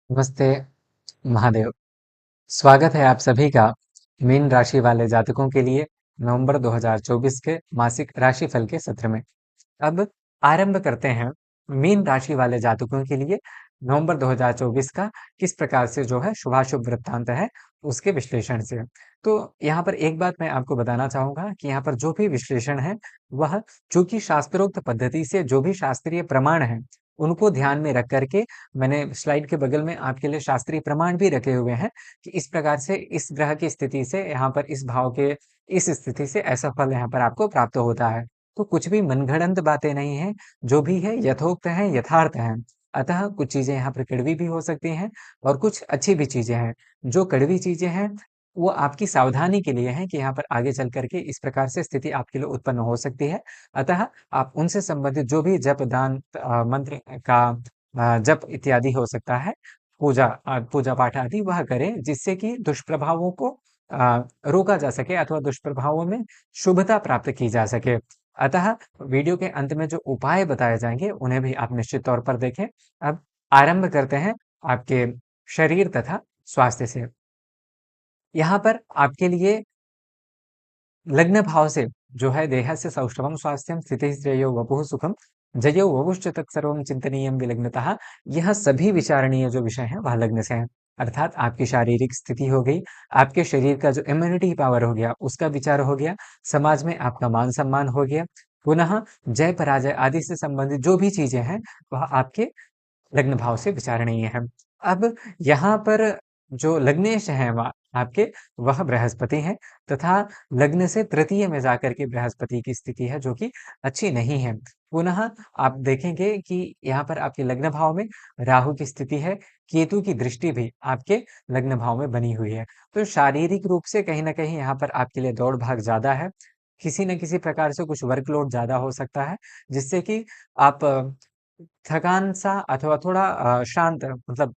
नमस्ते महादेव। स्वागत है आप सभी का मीन राशि वाले जातकों के लिए नवंबर 2024 के मासिक राशिफल के सत्र में। अब आरंभ करते हैं मीन राशि वाले जातकों के लिए नवंबर 2024 का किस प्रकार से जो है शुभाशुभ वृत्तांत है उसके विश्लेषण से। तो यहाँ पर एक बात मैं आपको बताना चाहूंगा कि यहाँ पर जो भी विश्लेषण है वह चूंकि शास्त्रोक्त पद्धति से जो भी शास्त्रीय प्रमाण है उनको ध्यान में रख करके मैंने स्लाइड के बगल में आपके लिए शास्त्रीय प्रमाण भी रखे हुए हैं कि इस प्रकार से इस ग्रह की स्थिति से यहाँ पर इस भाव के इस स्थिति से ऐसा फल यहाँ पर आपको प्राप्त होता है। तो कुछ भी मनगढ़ंत बातें नहीं हैं, जो भी है यथोक्त है, यथार्थ है। अतः कुछ चीज़ें यहाँ पर कड़वी भी हो सकती हैं और कुछ अच्छी भी चीज़ें हैं। जो कड़वी चीज़ें हैं, वो आपकी सावधानी के लिए हैं कि यहाँ पर आगे चल कर के इस प्रकार से स्थिति आपके लिए उत्पन्न हो सकती है। अतः आप उनसे संबंधित जो भी जप, दान मंत्र का जप इत्यादि हो सकता है, पूजा पाठ आदि वह करें जिससे कि दुष्प्रभावों को रोका जा सके अथवा दुष्प्रभावों में शुभता प्राप्त की जा सके। अतः वीडियो के अंत में जो उपाय बताए जाएंगे उन्हें भी आप निश्चित तौर पर देखें। अब आरंभ करते हैं आपके शरीर तथा स्वास्थ्य से। यहाँ पर आपके लिए लग्न भाव से जो है देहस्य सौष्ठवं स्वास्थ्यं स्थितिः श्रेयो वपुः सुखम जयो वपुश्च तत्सर्वं चिंतनीयं विलग्नतः। यह सभी विचारणीय जो विषय हैं वह लग्न से हैं। अर्थात आपकी शारीरिक स्थिति हो गई, आपके शरीर का जो इम्यूनिटी पावर हो गया उसका विचार हो गया, समाज में आपका मान सम्मान हो गया, पुनः जय पराजय आदि से संबंधित जो भी चीजें हैं वह आपके लग्न भाव से विचारणीय है। अब यहाँ पर जो लग्नेश है आपके वह बृहस्पति हैं तथा लग्न से तृतीय में जाकर के बृहस्पति की स्थिति है जो कि अच्छी नहीं है। पुनः आप देखेंगे कि यहाँ पर आपके लग्न भाव में राहु की स्थिति है, केतु की दृष्टि भी आपके लग्न भाव में बनी हुई है। तो शारीरिक रूप से कहीं न कहीं यहाँ पर आपके लिए दौड़ भाग ज़्यादा है। किसी न किसी प्रकार से कुछ वर्कलोड ज़्यादा हो सकता है, जिससे कि आप थकान सा अथवा थोड़ा शांत मतलब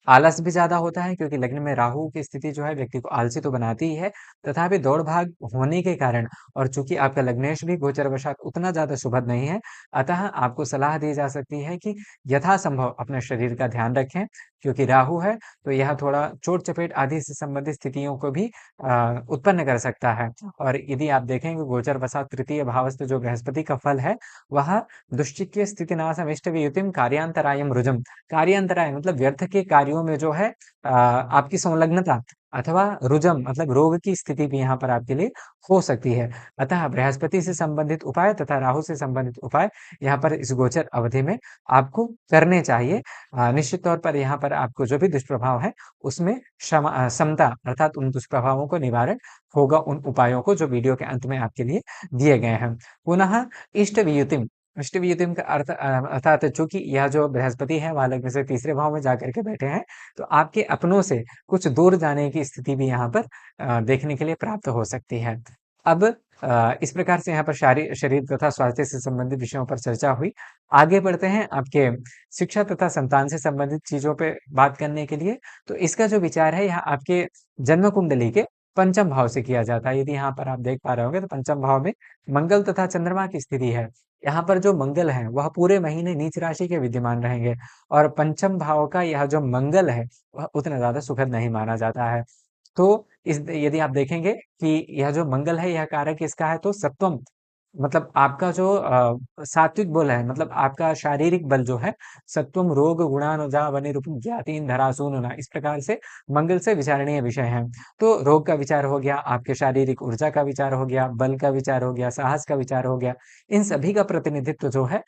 आलस भी ज़्यादा होता है क्योंकि लग्न में राहु की स्थिति जो है व्यक्ति को आलसी तो बनाती ही है, तथापि दौड़-भाग होने के कारण और चूँकि आपका लग्नेश भी गोचरवशात उतना ज़्यादा शुभद नहीं है, अतः आपको सलाह दी जा सकती है कि यथासंभव अपने शरीर का ध्यान रखें, क्योंकि राहु है तो यह थोड़ा चोट-चपेट आदि से संबंधित स्थितियों को भी उत्पन्न कर सकता है। और यदि आप देखेंगे गोचरवशात तृतीय भावस्थ जो बृहस्पति का फल है, वह दुश्चिक्य स्थितिनाशम इष्टवियुतिम कार्यान्तरायम रुजम। कार्यान्तराय मतलब व्यर्थ के कार्यों में जो है आपकी संलग्नता अथवा रुजम मतलब रोग की स्थिति भी यहाँ पर आपके लिए हो सकती है। अतः बृहस्पति से संबंधित उपाय तथा राहु से संबंधित उपाय यहाँ पर इस गोचर अवधि में आपको करने चाहिए। निश्चित तौर पर यहाँ पर आपको जो भी दुष्प्रभाव है उसमें समता अर्थात उन दुष्प्रभावों को निवारण होगा उन उपायों को जो वीडियो के अंत में आपके लिए दिए गए हैं। पुनः इष्ट वियुतिम, इष्ट वियुतिम का अर्थ अर्थात चूंकि यह जो बृहस्पति है वह लग्न से तीसरे भाव में जाकर के बैठे हैं, तो आपके अपनों से कुछ दूर जाने की स्थिति भी यहाँ पर देखने के लिए प्राप्त हो सकती है। अब इस प्रकार से यहाँ पर शरीर तथा स्वास्थ्य से संबंधित विषयों पर चर्चा हुई। आगे बढ़ते हैं आपके शिक्षा तथा संतान से संबंधित चीजों पे बात करने के लिए। तो इसका जो विचार है यहाँ आपके जन्म कुंडली के पंचम भाव से किया जाता है। यदि यहाँ पर आप देख पा रहे होंगे तो पंचम भाव में मंगल तथा चंद्रमा की स्थिति है। यहाँ पर जो मंगल है वह पूरे महीने नीच राशि के विद्यमान रहेंगे और पंचम भाव का यह जो मंगल है वह उतना ज्यादा सुखद नहीं माना जाता है। तो इस यदि आप देखेंगे कि यह जो मंगल है यह कारक किसका है तो सत्वम मतलब आपका जो सात्विक बल है मतलब आपका शारीरिक बल जो है सत्वम रोग गुणानुजा वनिरूपम ज्ञातीन धरासूनुना इस प्रकार से मंगल से विचारणीय विषय है। तो रोग का विचार हो गया, आपके शारीरिक ऊर्जा का विचार हो गया, बल का विचार हो गया, साहस का विचार हो गया, इन सभी का प्रतिनिधित्व जो है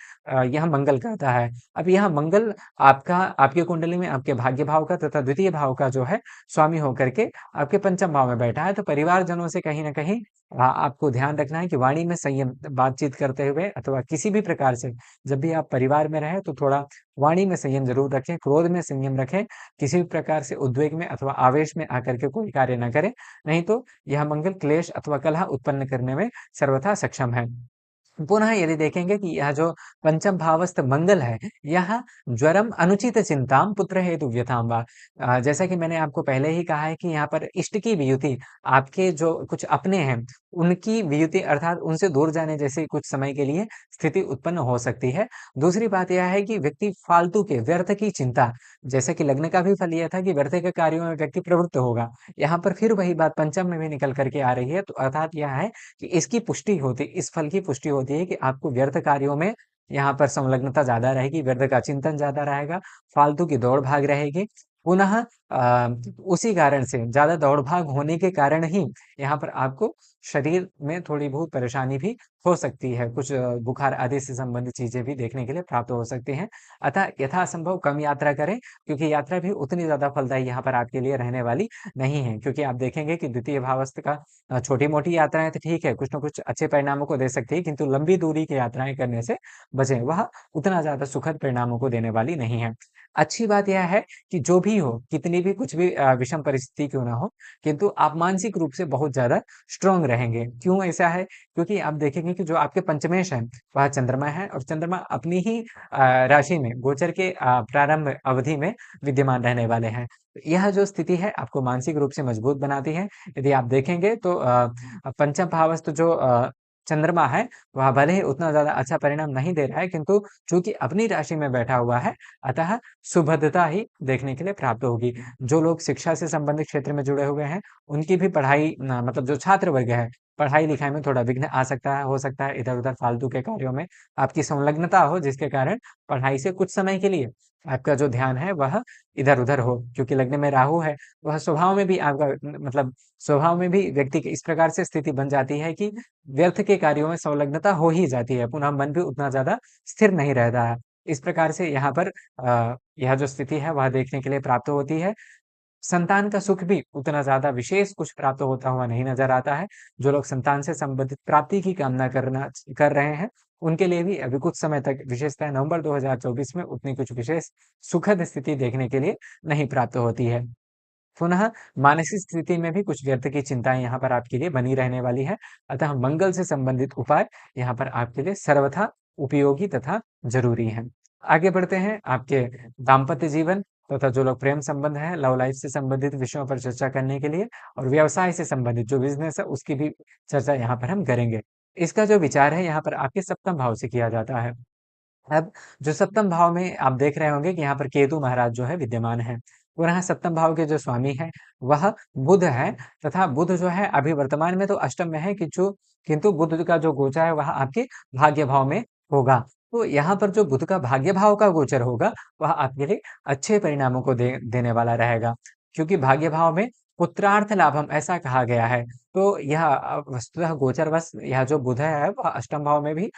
यह मंगल करता है। अब यह मंगल आपका आपकी कुंडली में आपके भाग्य भाव का तथा द्वितीय भाव का जो है स्वामी होकर के आपके पंचम भाव में बैठा है। तो परिवारजनों से कहीं न कहीं आपको ध्यान रखना है कि वाणी में संयम बातचीत करते हुए अथवा किसी भी प्रकार से जब भी आप परिवार में रहें तो थोड़ा वाणी में संयम ज़रूर रखें, क्रोध में संयम रखें, किसी भी प्रकार से उद्वेग में अथवा आवेश में आकर के कोई कार्य ना करें, नहीं तो यह मंगल क्लेश अथवा कलह उत्पन्न करने में सर्वथा सक्षम है। पुनः यदि देखेंगे कि यह जो पंचम भावस्थ मंगल है, यह ज्वरम अनुचित चिंताम पुत्र हेतु व्यथाम वा। जैसा कि मैंने आपको पहले ही कहा है कि यहाँ पर इष्ट की वियुति, आपके जो कुछ अपने हैं, उनकी वियुति अर्थात उनसे दूर जाने जैसे कुछ समय के लिए स्थिति उत्पन्न हो सकती है। दूसरी बात यह है कि व्यक्ति फालतू के व्यर्थ की चिंता, जैसे कि लग्न का भी फल यह था कि व्यर्थ के कार्यों में व्यक्ति प्रवृत्त होगा। यहाँ पर फिर वही बात पंचम में भी निकल कर के आ रही है, तो अर्थात यह है कि इसकी पुष्टि होती, इस फल की पुष्टि होती है कि आपको व्यर्थ कार्यों में यहाँ पर संलग्नता ज़्यादा रहेगी, व्यर्थ का चिंतन ज़्यादा रहेगा, फालतू की दौड़-भाग रहेगी। पुनः उसी कारण से ज़्यादा दौड़-भाग होने के कारण ही यहाँ पर आपको शरीर में थोड़ी बहुत परेशानी भी हो सकती है। कुछ बुखार आदि से संबंधित चीज़ें भी देखने के लिए प्राप्त हो सकती हैं। अतः यथासंभव कम यात्रा करें, क्योंकि यात्रा भी उतनी ज़्यादा फलदायी यहाँ पर आपके लिए रहने वाली नहीं है। क्योंकि आप देखेंगे कि द्वितीय भावस्थ का छोटी-मोटी यात्राएँ तो ठीक है, कुछ न कुछ अच्छे परिणामों को दे सकती है, किंतु लंबी दूरी की यात्राएँ करने से बचें, वह उतना ज़्यादा सुखद परिणामों को देने वाली नहीं है। अच्छी बात यह है कि जो भी हो, कितनी भी कुछ भी विषम परिस्थिति क्यों ना हो, किंतु आप मानसिक रूप से बहुत ज़्यादा स्ट्रॉन्ग रहेंगे। क्यों ऐसा है? क्योंकि आप देखेंगे कि जो आपके पंचमेश हैं, वह चंद्रमा है और चंद्रमा अपनी ही राशि में गोचर के प्रारंभ अवधि में विद्यमान रहने वाले हैं। यह जो स्थिति है, आपको मानसिक रूप से मजबूत बनाती है। यदि आप देखेंगे तो पंचम भावस्थ जो चंद्रमा है, वह भले ही उतना ज़्यादा अच्छा परिणाम नहीं दे रहा है, किंतु चूँकि अपनी राशि में बैठा हुआ है, अतः सुभद्रता ही देखने के लिए प्राप्त होगी। जो लोग शिक्षा से संबंधित क्षेत्र में जुड़े हुए हैं, उनकी भी पढ़ाई न मतलब जो छात्र वर्ग है, पढ़ाई-लिखाई में थोड़ा विघ्न आ सकता है, हो सकता है इधर-उधर फालतू के कार्यों में आपकी संलग्नता हो, जिसके कारण पढ़ाई से कुछ समय के लिए आपका जो ध्यान है, वह इधर-उधर हो। क्योंकि लग्न में राहु है, वह स्वभाव में भी आपका मतलब स्वभाव में भी व्यक्ति की इस प्रकार से स्थिति बन जाती है कि व्यर्थ के कार्यों में संलग्नता हो ही जाती है, पुनः मन भी उतना ज़्यादा स्थिर नहीं रहता है। इस प्रकार से यहाँ पर यह जो स्थिति है वह देखने के लिए प्राप्त होती है। संतान का सुख भी उतना ज़्यादा विशेष कुछ प्राप्त होता हुआ नहीं नज़र आता है। जो लोग संतान से संबंधित प्राप्ति की कामना कर रहे हैं, उनके लिए भी अभी कुछ समय तक विशेषतः नवंबर 2024 में उतनी कुछ विशेष सुखद स्थिति देखने के लिए नहीं प्राप्त होती है। पुनः मानसिक स्थिति में भी कुछ व्यर्थ की चिंताएँ यहाँ पर आपके लिए बनी रहने वाली है। अतः मंगल से संबंधित उपाय यहाँ पर आपके लिए सर्वथा उपयोगी तथा ज़रूरी हैं। आगे बढ़ते हैं आपके दाम्पत्य जीवन तथा जो लोग प्रेम संबंध है, लव लाइफ से संबंधित विषयों पर चर्चा करने के लिए और व्यवसाय से संबंधित जो बिज़नेस है, उसकी भी चर्चा यहाँ पर हम करेंगे। इसका जो विचार है यहाँ पर आपके सप्तम भाव से किया जाता है। अब जो सप्तम भाव में आप देख रहे होंगे कि यहाँ पर केतु महाराज जो है विद्यमान है। पुनः सप्तम भाव के जो स्वामी हैं, वह बुध है तथा बुध जो है अभी वर्तमान में तो अष्टम में है किंतु बुध का जो गोचर है वह आपके भाग्य भाव में होगा। तो यहाँ पर जो बुध का भाग्य भाव का गोचर होगा, वह आपके लिए अच्छे परिणामों को देने वाला रहेगा। क्योंकि भाग्य भाव में पुत्रार्थ लाभम ऐसा कहा गया है। तो यह वस्तुतः गोचरवश यह जो बुध है वह अष्टम भाव में भी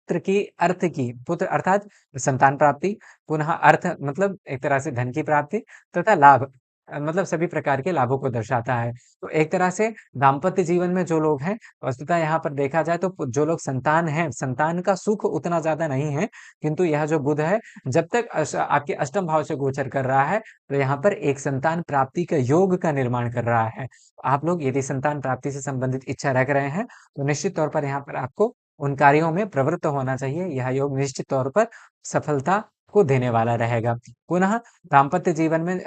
अर्थ की पुत्र अर्थात संतान प्राप्ति, पुनः अर्थ मतलब एक तरह से धन की प्राप्ति तथा लाभ मतलब सभी प्रकार के लाभों को दर्शाता है। तो एक तरह से दाम्पत्य जीवन में जो लोग हैं, वस्तुतः यहाँ पर देखा जाए तो जो लोग संतान हैं, संतान का सुख उतना ज़्यादा नहीं है, किंतु यह जो बुध है, जब तक आपके अष्टम भाव से गोचर कर रहा है, तो यहाँ पर एक संतान प्राप्ति का योग का निर्माण कर रहा है। आप लोग यदि संतान प्राप्ति से संबंधित इच्छा रख रहे हैं, तो निश्चित तौर पर यहाँ पर आपको उन कार्यों में प्रवृत्त होना चाहिए। यह योग निश्चित तौर पर सफलता को देने वाला रहेगा। पुनः दाम्पत्य जीवन में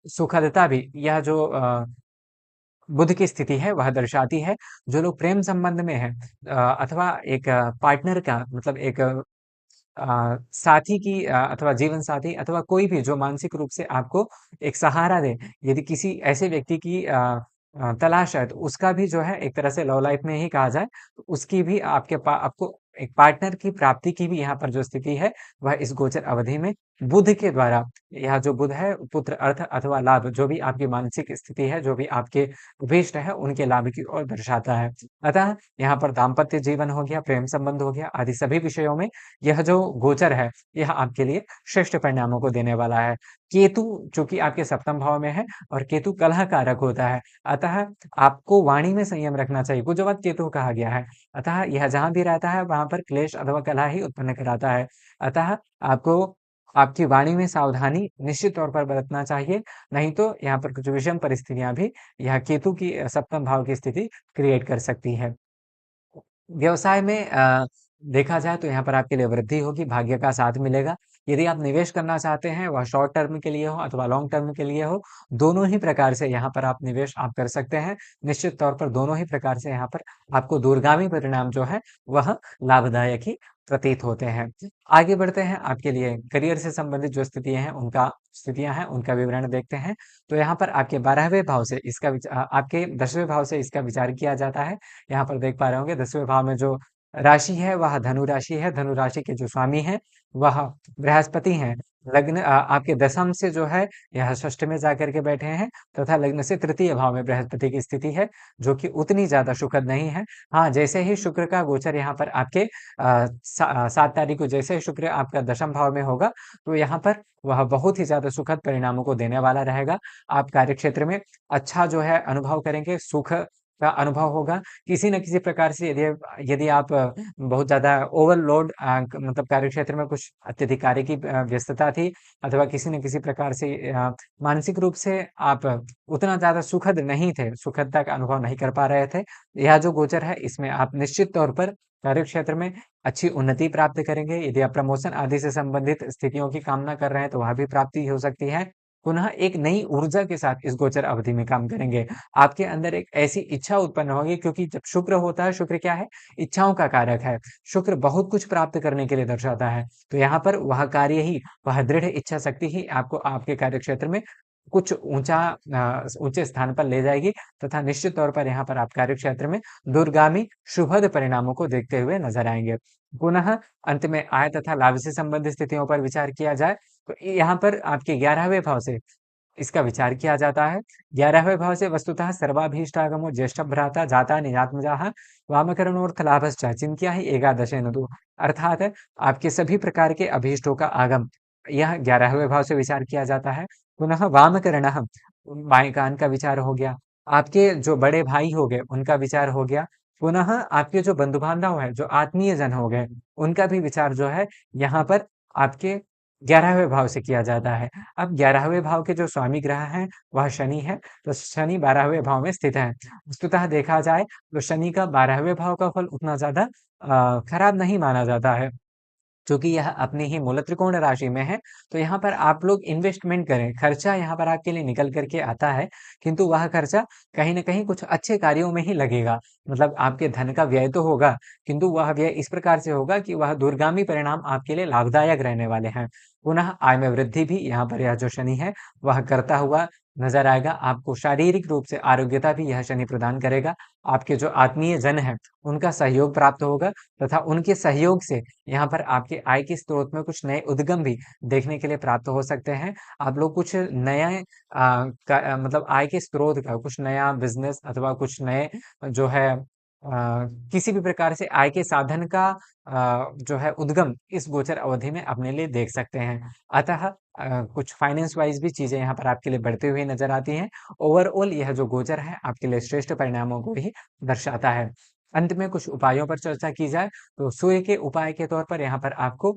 सुखदता भी यह जो बुध की स्थिति है वह दर्शाती है। जो लोग प्रेम संबंध में हैं अथवा एक पार्टनर का मतलब एक साथी की अथवा जीवन साथी अथवा कोई भी जो मानसिक रूप से आपको एक सहारा दे, यदि किसी ऐसे व्यक्ति की तलाश है, तो उसका भी जो है एक तरह से लव लाइफ में ही कहा जाए, तो उसकी भी आपको एक पार्टनर की प्राप्ति की भी यहाँ पर जो स्थिति है, वह इस गोचर अवधि में बुध के द्वारा यह जो बुध है पुत्र अर्थ अथवा लाभ जो भी आपकी मानसिक स्थिति है, जो भी आपके अभीष्ट है, उनके लाभ की ओर दर्शाता है। अतः यहाँ पर दाम्पत्य जीवन हो गया, प्रेम संबंध हो गया, आदि सभी विषयों में यह जो गोचर है, यह आपके लिए श्रेष्ठ परिणामों को देने वाला है। केतु चूँकि आपके सप्तम भाव में है और केतु कलह कारक होता है, अतः आपको वाणी में संयम रखना चाहिए। कुजवत केतु कहा गया है, अतः यह जहाँ भी रहता है, वहाँ पर क्लेश अथवा कलह ही उत्पन्न कराता है। अतः आपको आपकी वाणी में सावधानी निश्चित तौर पर बरतना चाहिए, नहीं तो यहाँ पर कुछ विषम परिस्थितियाँ भी यह केतु की सप्तम भाव की स्थिति क्रिएट कर सकती है। व्यवसाय में देखा जाए तो यहाँ पर आपके लिए वृद्धि होगी, भाग्य का साथ मिलेगा। यदि आप निवेश करना चाहते हैं, वह शॉर्ट टर्म के लिए हो अथवा लॉन्ग टर्म के लिए हो, दोनों ही प्रकार से यहाँ पर आप निवेश आप कर सकते हैं। निश्चित तौर पर दोनों ही प्रकार से यहाँ पर आपको दूरगामी परिणाम जो है, वह लाभदायक ही प्रतीत होते हैं। आगे बढ़ते हैं, आपके लिए करियर से संबंधित जो स्थितियाँ हैं, उनका विवरण देखते हैं। तो यहाँ पर आपके 12वें भाव से आपके 10वें भाव से इसका विचार किया जाता है। यहाँ पर देख पा रहे होंगे 10वें भाव में जो राशि है वह धनु राशि है। धनु राशि के जो स्वामी हैं वह बृहस्पति हैं। आपके दशम से जो है यह षष्ठ में जाकर के बैठे हैं तथा लग्न से तृतीय भाव में बृहस्पति की स्थिति है, जो कि उतनी ज्यादा सुखद नहीं है। हाँ, जैसे ही शुक्र का गोचर यहाँ पर आपके 7 तारीख को जैसे ही शुक्र आपका दशम भाव में होगा, तो यहाँ पर वह बहुत ही ज्यादा सुखद परिणामों को देने वाला रहेगा। आप कार्य क्षेत्र में अच्छा जो है अनुभव करेंगे, सुख का अनुभव होगा। किसी न किसी प्रकार से यदि यदि आप बहुत ज़्यादा ओवरलोड मतलब कार्यक्षेत्र में कुछ अत्यधिक कार्य की व्यस्तता थी अथवा किसी न किसी प्रकार से मानसिक रूप से आप उतना ज़्यादा सुखद नहीं थे, सुखदता का अनुभव नहीं कर पा रहे थे। यह जो गोचर है इसमें आप निश्चित तौर पर कार्यक्षेत्र में अच्छी उन्नति प्राप्त करेंगे। यदि आप प्रमोशन आदि से संबंधित स्थितियों की कामना कर रहे हैं तो वह भी प्राप्ति हो सकती है। पुनः एक नई ऊर्जा के साथ इस गोचर अवधि में काम करेंगे। आपके अंदर एक ऐसी इच्छा उत्पन्न होगी, क्योंकि जब शुक्र होता है, शुक्र क्या है? इच्छाओं का कारक है। शुक्र बहुत कुछ प्राप्त करने के लिए दर्शाता है। तो यहाँ पर वह दृढ़ इच्छा शक्ति ही आपको आपके कार्यक्षेत्र में कुछ ऊंचे स्थान पर ले जाएगी तथा निश्चित तौर पर यहाँ पर आप कार्यक्षेत्र में दूरगामी शुभद परिणामों को देखते हुए नजर आएंगे। पुनः अंत में आय तथा लाभ से संबंधित स्थितियों पर विचार किया जाए तो यहाँ पर आपके 11वें भाव से इसका विचार किया जाता है। 11वें भाव से वस्तुतः सर्वाभीष्टागमो ज्येष्ठ भ्राता जाता निजात्मजाः वामकरणोर्थ लाभश्च चिंत्या ही एकादशेन तु। अर्थात आपके सभी प्रकार के अभीष्टों का आगम यह 11वें भाव से विचार किया जाता है। पुनः वामकरणः बाएं कान का विचार हो गया। आपके जो बड़े भाई हो गए उनका विचार हो गया। पुनः आपके जो बंधु बांधव है, जो आत्मीय जन हो गए, उनका भी विचार जो है यहाँ पर आपके 11वें भाव से किया जाता है। अब 11वें भाव के जो स्वामी ग्रह हैं वह शनि है, तो शनि 12वें भाव में स्थित है। वस्तुतः देखा जाए तो शनि का 12वें भाव का फल उतना ज्यादा खराब नहीं माना जाता है, चूंकि यह अपनी ही मूल त्रिकोण राशि में है। तो यहाँ पर आप लोग इन्वेस्टमेंट करें, खर्चा यहाँ पर आपके लिए निकल करके आता है, किंतु वह खर्चा कहीं ना कहीं कुछ अच्छे कार्यों में ही लगेगा। मतलब आपके धन का व्यय तो होगा, किंतु वह व्यय इस प्रकार से होगा कि वह दूरगामी परिणाम आपके लिए लाभदायक रहने वाले हैं। पुनः आय में वृद्धि भी यहाँ पर यह जो शनि है वह करता हुआ नजर आएगा। आपको शारीरिक रूप से आरोग्यता भी यह शनि प्रदान करेगा। आपके जो आत्मीय जन है उनका सहयोग प्राप्त होगा तथा उनके सहयोग से यहाँ पर आपके आय के स्रोत में कुछ नए उद्गम भी देखने के लिए प्राप्त हो सकते हैं। आप लोग कुछ नया मतलब आय के स्रोत का कुछ नया बिजनेस अथवा कुछ नए जो है किसी भी प्रकार से आय के साधन का जो है उद्गम इस गोचर अवधि में अपने लिए देख सकते हैं। अतः कुछ फाइनेंस वाइज भी चीजें यहाँ पर आपके लिए बढ़ती हुई नजर आती हैं। ओवरऑल यह जो गोचर है आपके लिए श्रेष्ठ परिणामों को ही दर्शाता है। अंत में कुछ उपायों पर चर्चा की जाए तो सूर्य के उपाय के तौर पर यहाँ पर आपको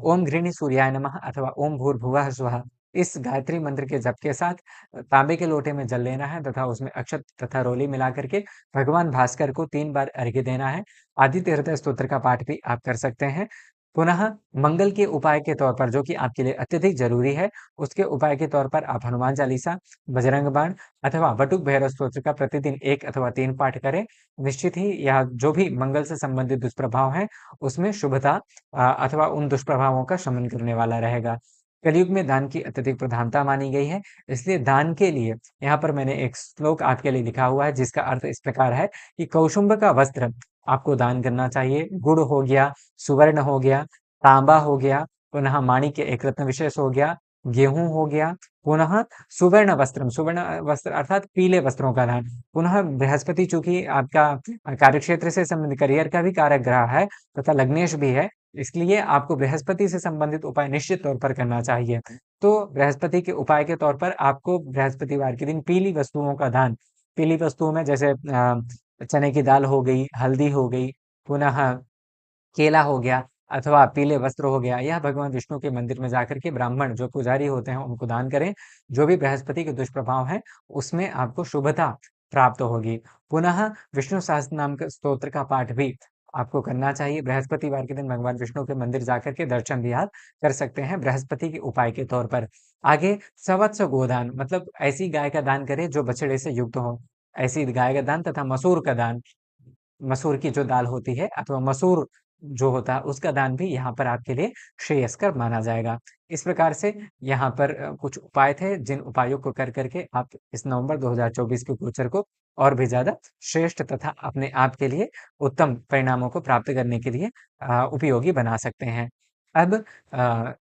ओम घृणी सूर्याय नमः अथवा ओम भूर्भुवः स्वः इस गायत्री मंत्र के जप के साथ तांबे के लोटे में जल लेना है तथा उसमें अक्षत तथा रोली मिला करके भगवान भास्कर को 3 बार अर्घ्य देना है। आदित्य हृदय स्तोत्र का पाठ भी आप कर सकते हैं। पुनः मंगल के उपाय के तौर पर, जो कि आपके लिए अत्यधिक जरूरी है, उसके उपाय के तौर पर आप हनुमान चालीसा, बजरंग बाण अथवा बटुक भैरव स्तोत्र का प्रतिदिन 1 अथवा 3 पाठ करें। निश्चित ही यह जो भी मंगल से संबंधित दुष्प्रभाव है उसमें शुभता अथवा उन दुष्प्रभावों का शमन करने वाला रहेगा। कलयुग में दान की अत्यधिक प्रधानता मानी गई है, इसलिए दान के लिए यहाँ पर मैंने एक श्लोक आपके लिए लिखा हुआ है जिसका अर्थ इस प्रकार है कि कौशुंब का वस्त्र आपको दान करना चाहिए। गुड़ हो गया, सुवर्ण हो गया, तांबा हो गया, पुनः माणिक्य एक रत्न विशेष हो गया, गेहूं हो गया, पुनः सुवर्ण वस्त्र अर्थात पीले वस्त्रों का दान। पुनः बृहस्पति चूंकि आपका कार्यक्षेत्र से संबंधित करियर का भी कारक ग्रह है तथा लग्नेश भी है, इसलिए आपको बृहस्पति से संबंधित उपाय निश्चित तौर पर करना चाहिए। तो बृहस्पति के उपाय के तौर पर आपको बृहस्पतिवार के दिन पीली वस्तुओं का दान, पीली वस्तुओं में जैसे चने की दाल हो गई, हल्दी हो गई, पुनः केला हो गया अथवा पीले वस्त्र हो गया, यह भगवान विष्णु के मंदिर में जाकर के ब्राह्मण जो पुजारी होते हैं उनको दान करें। जो भी बृहस्पति के दुष्प्रभाव हैं उसमें आपको शुभता प्राप्त होगी। पुनः विष्णु सहस्त्र नाम का स्तोत्र का पाठ भी आपको करना चाहिए। बृहस्पतिवार के दिन भगवान विष्णु के मंदिर जाकर के दर्शन भी आप कर सकते हैं बृहस्पति के उपाय के तौर पर। आगे सवत्स गोदान, मतलब ऐसी गाय का दान करें जो बछड़े से युक्त हो। ऐसी गाय का दान तथा मसूर का दान, मसूर की जो दाल होती है अथवा मसूर जो होता है उसका दान भी यहाँ पर आपके लिए श्रेयस्कर माना जाएगा। इस प्रकार से यहाँ पर कुछ उपाय थे जिन उपायों को कर करके आप इस नवंबर 2024 के गोचर को और भी ज्यादा श्रेष्ठ तथा अपने आप के लिए उत्तम परिणामों को प्राप्त करने के लिए उपयोगी बना सकते हैं। अब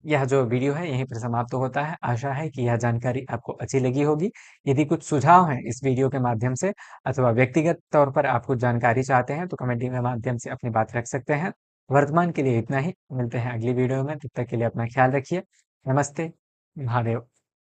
यह जो वीडियो है यहीं पर समाप्त होता है। आशा है कि यह जानकारी आपको अच्छी लगी होगी। यदि कुछ सुझाव हैं इस वीडियो के माध्यम से अथवा व्यक्तिगत तौर पर आप कुछ जानकारी चाहते हैं तो कमेंटिंग के माध्यम से अपनी बात रख सकते हैं। वर्तमान के लिए इतना ही, मिलते हैं अगली वीडियो में, तब तक के लिए अपना ख्याल रखिए। नमस्ते, महादेव।